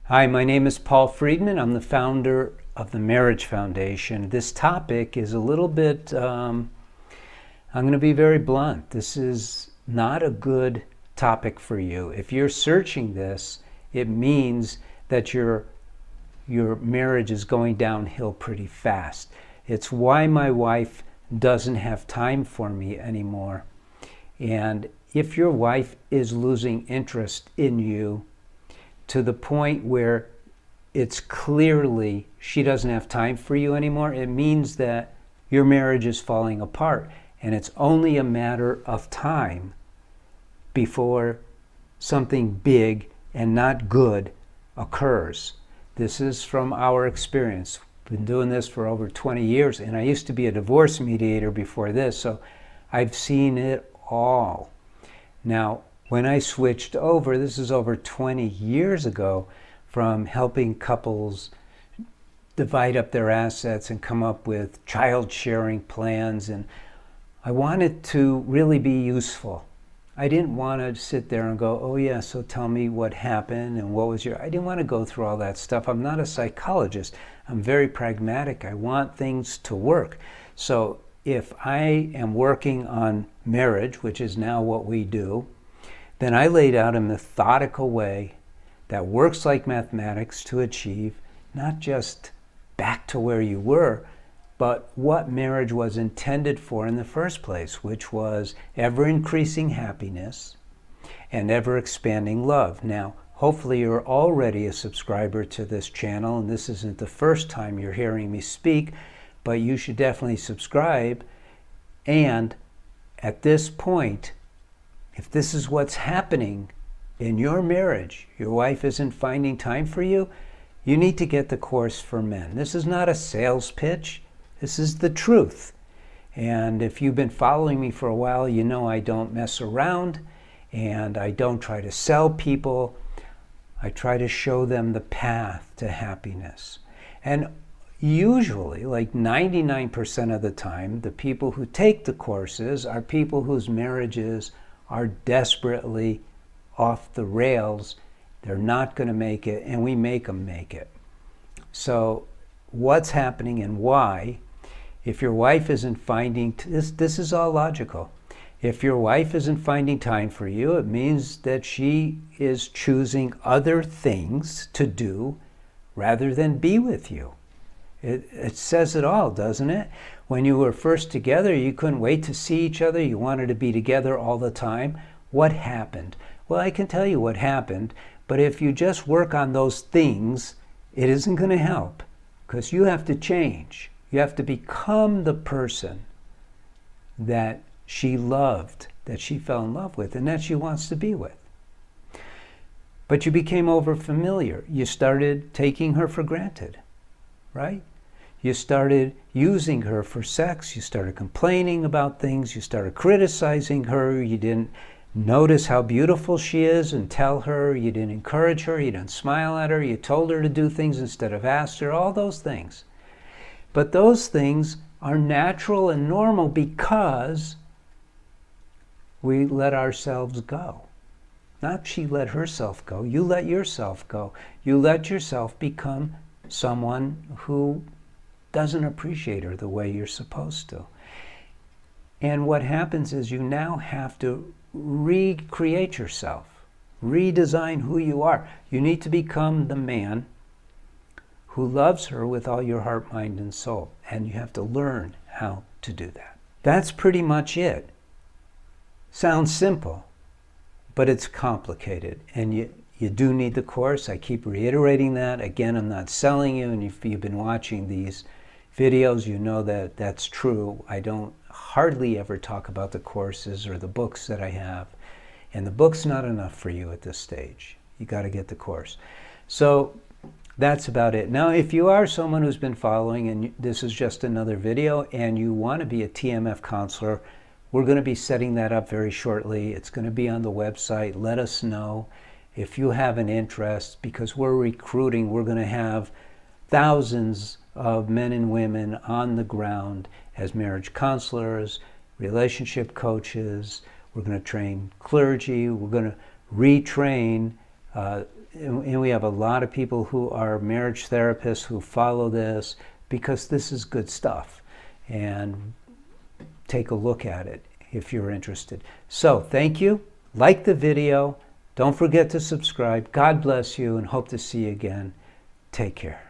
Hi, my name is Paul Friedman. I'm the founder of the Marriage Foundation. This topic is a little bit, I'm going to be very blunt. This is not a good topic for you. If you're searching this, it means that your marriage is going downhill pretty fast. It's why my wife doesn't have time for me anymore. And if your wife is losing interest in you, to the point where it's clearly she doesn't have time for you anymore, it means that your marriage is falling apart. And it's only a matter of time before something big and not good occurs. This is from our experience. Been doing this for over 20 years, and I used to be a divorce mediator before this, so I've seen it all. Now, when I switched over, this is over 20 years ago, from helping couples divide up their assets and come up with child sharing plans, and I wanted to really be useful. I didn't want to sit there and go, oh yeah, so tell me what happened and what was I didn't want to go through all that stuff. I'm not a psychologist. I'm very pragmatic. I want things to work. So if I am working on marriage, which is now what we do, then I laid out a methodical way that works like mathematics to achieve not just back to where you were, but what marriage was intended for in the first place, which was ever-increasing happiness and ever-expanding love. Now, hopefully you're already a subscriber to this channel, and this isn't the first time you're hearing me speak, but you should definitely subscribe. And at this point, if this is what's happening in your marriage, your wife isn't finding time for you, you need to get the course for men. This is not a sales pitch. This is the truth. And if you've been following me for a while, you know I don't mess around and I don't try to sell people. I try to show them the path to happiness. And usually, like 99% of the time, the people who take the courses are people whose marriages are desperately off the rails. They're not going to make it, and we make them make it. So what's happening and why? If your wife isn't finding, this is all logical. If your wife isn't finding time for you, it means that she is choosing other things to do rather than be with you. It says it all, doesn't it? When you were first together, you couldn't wait to see each other. You wanted to be together all the time. What happened? Well, I can tell you what happened, but if you just work on those things, it isn't going to help, because you have to change. You have to become the person that she loved, that she fell in love with, and that she wants to be with. But you became overfamiliar. You started taking her for granted, right? You started using her for sex. You started complaining about things. You started criticizing her. You didn't notice how beautiful she is and tell her. You didn't encourage her. You didn't smile at her. You told her to do things instead of asked her. All those things. But those things are natural and normal because we let ourselves go. Not she let herself go. You let yourself go. You let yourself become someone who doesn't appreciate her the way you're supposed to. And what happens is you now have to recreate yourself, redesign who you are. You need to become the man who loves her with all your heart, mind, and soul. And you have to learn how to do that. That's pretty much it. Sounds simple, but it's complicated. And you do need the course. I keep reiterating that. Again, I'm not selling you, and if you've been watching these videos, you know that that's true. I don't hardly ever talk about the courses or the books that I have. And the book's not enough for you at this stage. You got to get the course. So that's about it. Now, if you are someone who's been following, and this is just another video, and you want to be a TMF counselor, we're going to be setting that up very shortly. It's going to be on the website. Let us know if you have an interest, because we're recruiting. We're going to have thousands of men and women on the ground as marriage counselors, relationship coaches. We're going to train clergy. We're going to retrain and we have a lot of people who are marriage therapists who follow this because this is good stuff. And take a look at it if you're interested. So thank you. Like the video. Don't forget to subscribe. God bless you and hope to see you again. Take care.